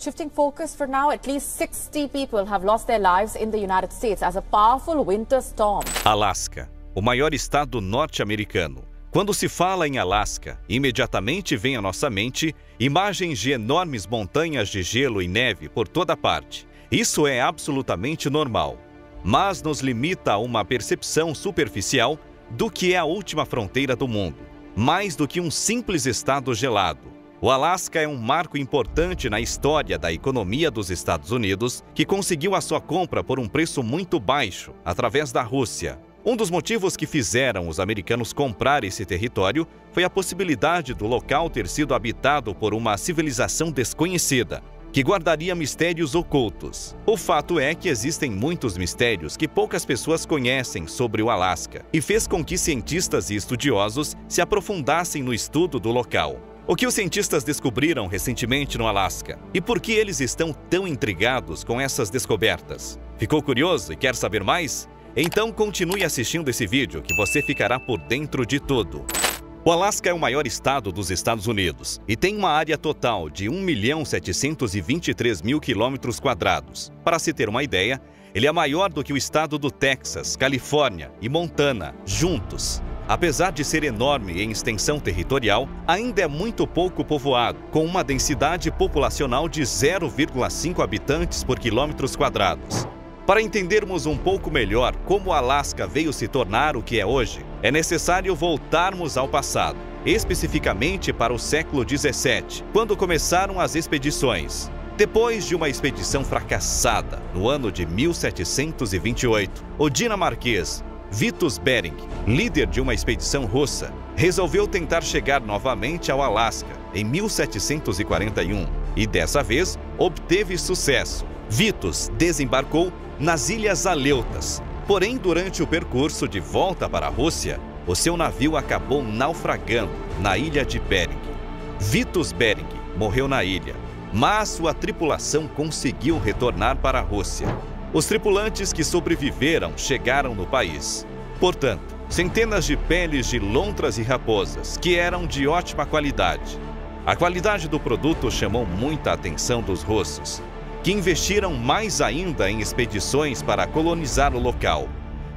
Shifting focus for now, at least 60 people have lost their lives in the United States as a powerful winter storm. Alasca, o maior estado norte-americano. Quando se fala em Alasca, imediatamente vem à nossa mente imagens de enormes montanhas de gelo e neve por toda parte. Isso é absolutamente normal, mas nos limita a uma percepção superficial do que é a última fronteira do mundo. Mais do que um simples estado gelado, o Alasca é um marco importante na história da economia dos Estados Unidos, que conseguiu a sua compra por um preço muito baixo, através da Rússia. Um dos motivos que fizeram os americanos comprar esse território foi a possibilidade do local ter sido habitado por uma civilização desconhecida, que guardaria mistérios ocultos. O fato é que existem muitos mistérios que poucas pessoas conhecem sobre o Alasca, e fez com que cientistas e estudiosos se aprofundassem no estudo do local. O que os cientistas descobriram recentemente no Alasca? E por que eles estão tão intrigados com essas descobertas? Ficou curioso e quer saber mais? Então continue assistindo esse vídeo que você ficará por dentro de tudo. O Alasca é o maior estado dos Estados Unidos e tem uma área total de 1.723.000 km². Para se ter uma ideia, ele é maior do que o estado do Texas, Califórnia e Montana, juntos. Apesar de ser enorme em extensão territorial, ainda é muito pouco povoado, com uma densidade populacional de 0,5 habitantes por quilômetros quadrados. Para entendermos um pouco melhor como o Alasca veio se tornar o que é hoje, é necessário voltarmos ao passado, especificamente para o século XVII, quando começaram as expedições. Depois de uma expedição fracassada, no ano de 1728, o dinamarquês Vitus Bering, líder de uma expedição russa, resolveu tentar chegar novamente ao Alasca em 1741 e, dessa vez, obteve sucesso. Vitus desembarcou nas Ilhas Aleutas, porém, durante o percurso de volta para a Rússia, o seu navio acabou naufragando na ilha de Bering. Vitus Bering morreu na ilha, mas sua tripulação conseguiu retornar para a Rússia. Os tripulantes que sobreviveram chegaram no país. Portanto, centenas de peles de lontras e raposas, que eram de ótima qualidade. A qualidade do produto chamou muita atenção dos russos, que investiram mais ainda em expedições para colonizar o local.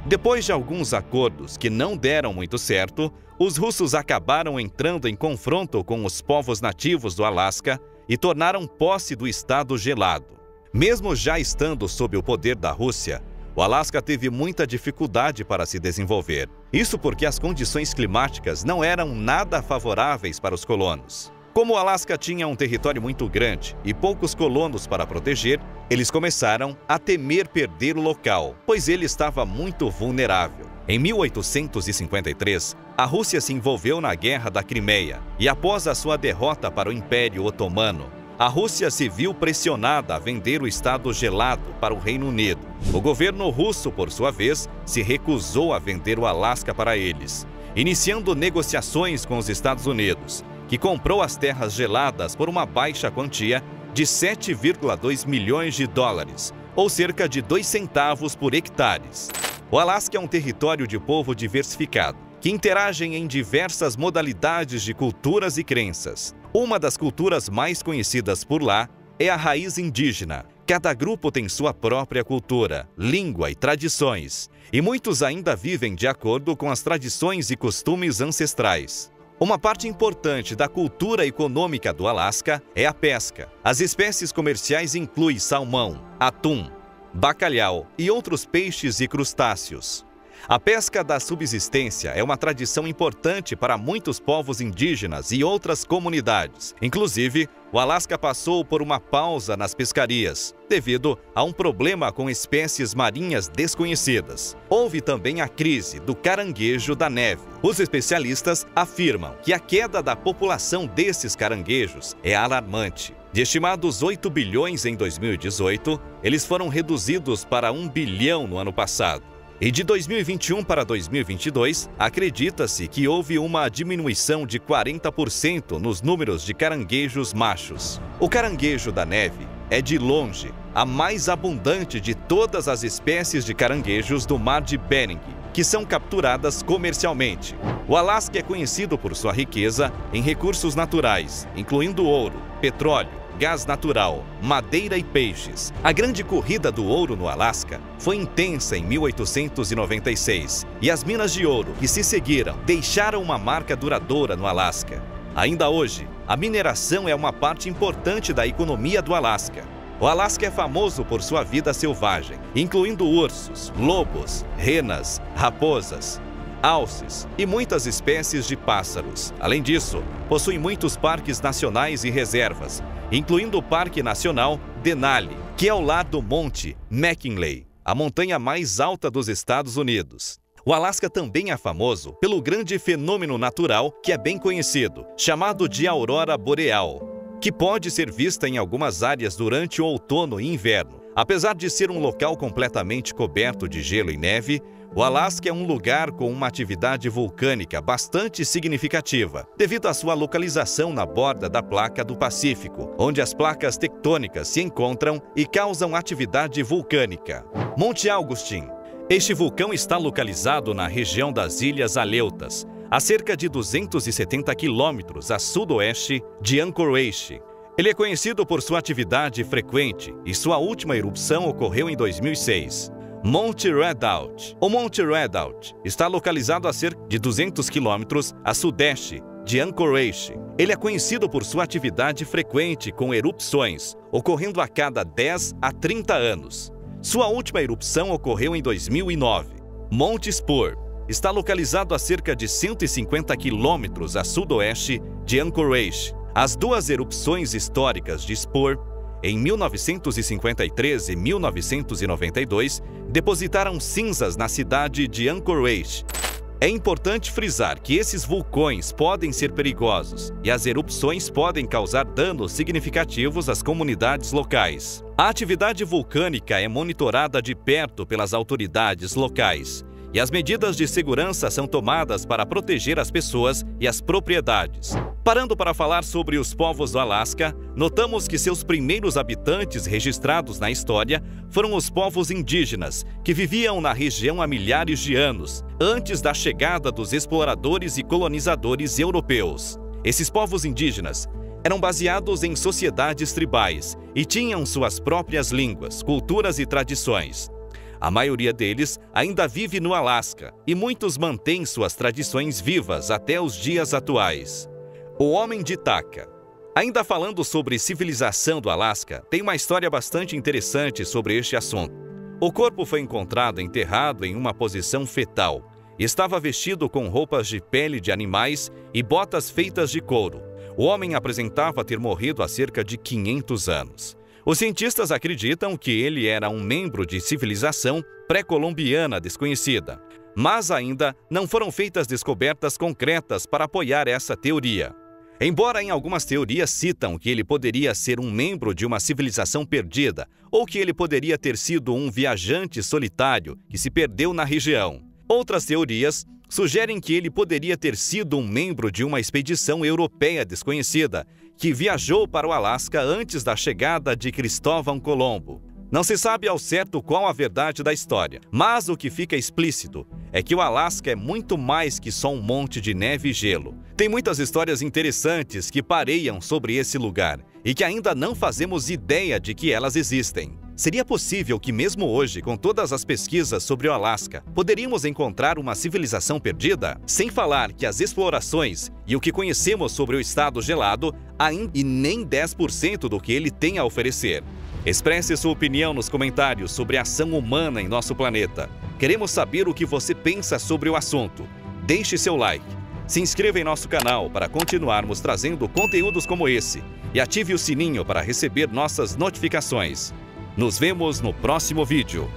Depois de alguns acordos que não deram muito certo, os russos acabaram entrando em confronto com os povos nativos do Alasca e tornaram posse do estado gelado. Mesmo já estando sob o poder da Rússia, o Alasca teve muita dificuldade para se desenvolver. Isso porque as condições climáticas não eram nada favoráveis para os colonos. Como o Alasca tinha um território muito grande e poucos colonos para proteger, eles começaram a temer perder o local, pois ele estava muito vulnerável. Em 1853, a Rússia se envolveu na Guerra da Crimeia e, após a sua derrota para o Império Otomano, a Rússia se viu pressionada a vender o estado gelado para o Reino Unido. O governo russo, por sua vez, se recusou a vender o Alasca para eles, iniciando negociações com os Estados Unidos, que comprou as terras geladas por uma baixa quantia de 7,2 milhões de dólares, ou cerca de 2 centavos por hectares. O Alasca é um território de povo diversificado, que interagem em diversas modalidades de culturas e crenças. Uma das culturas mais conhecidas por lá é a raiz indígena. Cada grupo tem sua própria cultura, língua e tradições, e muitos ainda vivem de acordo com as tradições e costumes ancestrais. Uma parte importante da cultura econômica do Alasca é a pesca. As espécies comerciais incluem salmão, atum, bacalhau e outros peixes e crustáceos. A pesca da subsistência é uma tradição importante para muitos povos indígenas e outras comunidades. Inclusive, o Alasca passou por uma pausa nas pescarias, devido a um problema com espécies marinhas desconhecidas. Houve também a crise do caranguejo da neve. Os especialistas afirmam que a queda da população desses caranguejos é alarmante. De estimados 8 bilhões em 2018, eles foram reduzidos para 1 bilhão no ano passado. E de 2021 para 2022, acredita-se que houve uma diminuição de 40% nos números de caranguejos machos. O caranguejo da neve é, de longe, a mais abundante de todas as espécies de caranguejos do Mar de Bering, que são capturadas comercialmente. O Alasca é conhecido por sua riqueza em recursos naturais, incluindo ouro, petróleo, gás natural, madeira e peixes. A grande corrida do ouro no Alasca foi intensa em 1896 e as minas de ouro que se seguiram deixaram uma marca duradoura no Alasca. Ainda hoje, a mineração é uma parte importante da economia do Alasca. O Alasca é famoso por sua vida selvagem, incluindo ursos, lobos, renas, raposas, alces e muitas espécies de pássaros. Além disso, possui muitos parques nacionais e reservas, incluindo o Parque Nacional Denali, que é ao lar do Monte McKinley, a montanha mais alta dos Estados Unidos. O Alasca também é famoso pelo grande fenômeno natural que é bem conhecido, chamado de aurora boreal, que pode ser vista em algumas áreas durante o outono e inverno. Apesar de ser um local completamente coberto de gelo e neve, o Alasca é um lugar com uma atividade vulcânica bastante significativa, devido à sua localização na borda da placa do Pacífico, onde as placas tectônicas se encontram e causam atividade vulcânica. Monte Augustin. Este vulcão está localizado na região das Ilhas Aleutas, a cerca de 270 quilômetros a sudoeste de Anchorage. Ele é conhecido por sua atividade frequente e sua última erupção ocorreu em 2006. Monte Redoubt. O Monte Redoubt está localizado a cerca de 200 quilômetros a sudeste de Anchorage. Ele é conhecido por sua atividade frequente com erupções, ocorrendo a cada 10 a 30 anos. Sua última erupção ocorreu em 2009. Monte Spur está localizado a cerca de 150 quilômetros a sudoeste de Anchorage. As duas erupções históricas de Spur, em 1953 e 1992, depositaram cinzas na cidade de Anchorage. É importante frisar que esses vulcões podem ser perigosos e as erupções podem causar danos significativos às comunidades locais. A atividade vulcânica é monitorada de perto pelas autoridades locais e as medidas de segurança são tomadas para proteger as pessoas e as propriedades. Parando para falar sobre os povos do Alasca, notamos que seus primeiros habitantes registrados na história foram os povos indígenas, que viviam na região há milhares de anos, antes da chegada dos exploradores e colonizadores europeus. Esses povos indígenas eram baseados em sociedades tribais e tinham suas próprias línguas, culturas e tradições. A maioria deles ainda vive no Alasca e muitos mantêm suas tradições vivas até os dias atuais. O Homem de Taca. Ainda falando sobre civilização do Alasca, tem uma história bastante interessante sobre este assunto. O corpo foi encontrado enterrado em uma posição fetal. Estava vestido com roupas de pele de animais e botas feitas de couro. O homem apresentava ter morrido há cerca de 500 anos. Os cientistas acreditam que ele era um membro de civilização pré-colombiana desconhecida, mas ainda não foram feitas descobertas concretas para apoiar essa teoria. Embora em algumas teorias citam que ele poderia ser um membro de uma civilização perdida ou que ele poderia ter sido um viajante solitário que se perdeu na região. Outras teorias sugerem que ele poderia ter sido um membro de uma expedição europeia desconhecida que viajou para o Alasca antes da chegada de Cristóvão Colombo. Não se sabe ao certo qual a verdade da história, mas o que fica explícito é que o Alasca é muito mais que só um monte de neve e gelo. Tem muitas histórias interessantes que pareiam sobre esse lugar e que ainda não fazemos ideia de que elas existem. Seria possível que mesmo hoje, com todas as pesquisas sobre o Alasca, poderíamos encontrar uma civilização perdida? Sem falar que as explorações e o que conhecemos sobre o estado gelado ainda e nem 10% do que ele tem a oferecer. Expresse sua opinião nos comentários sobre a ação humana em nosso planeta. Queremos saber o que você pensa sobre o assunto. Deixe seu like, se inscreva em nosso canal para continuarmos trazendo conteúdos como esse e ative o sininho para receber nossas notificações. Nos vemos no próximo vídeo.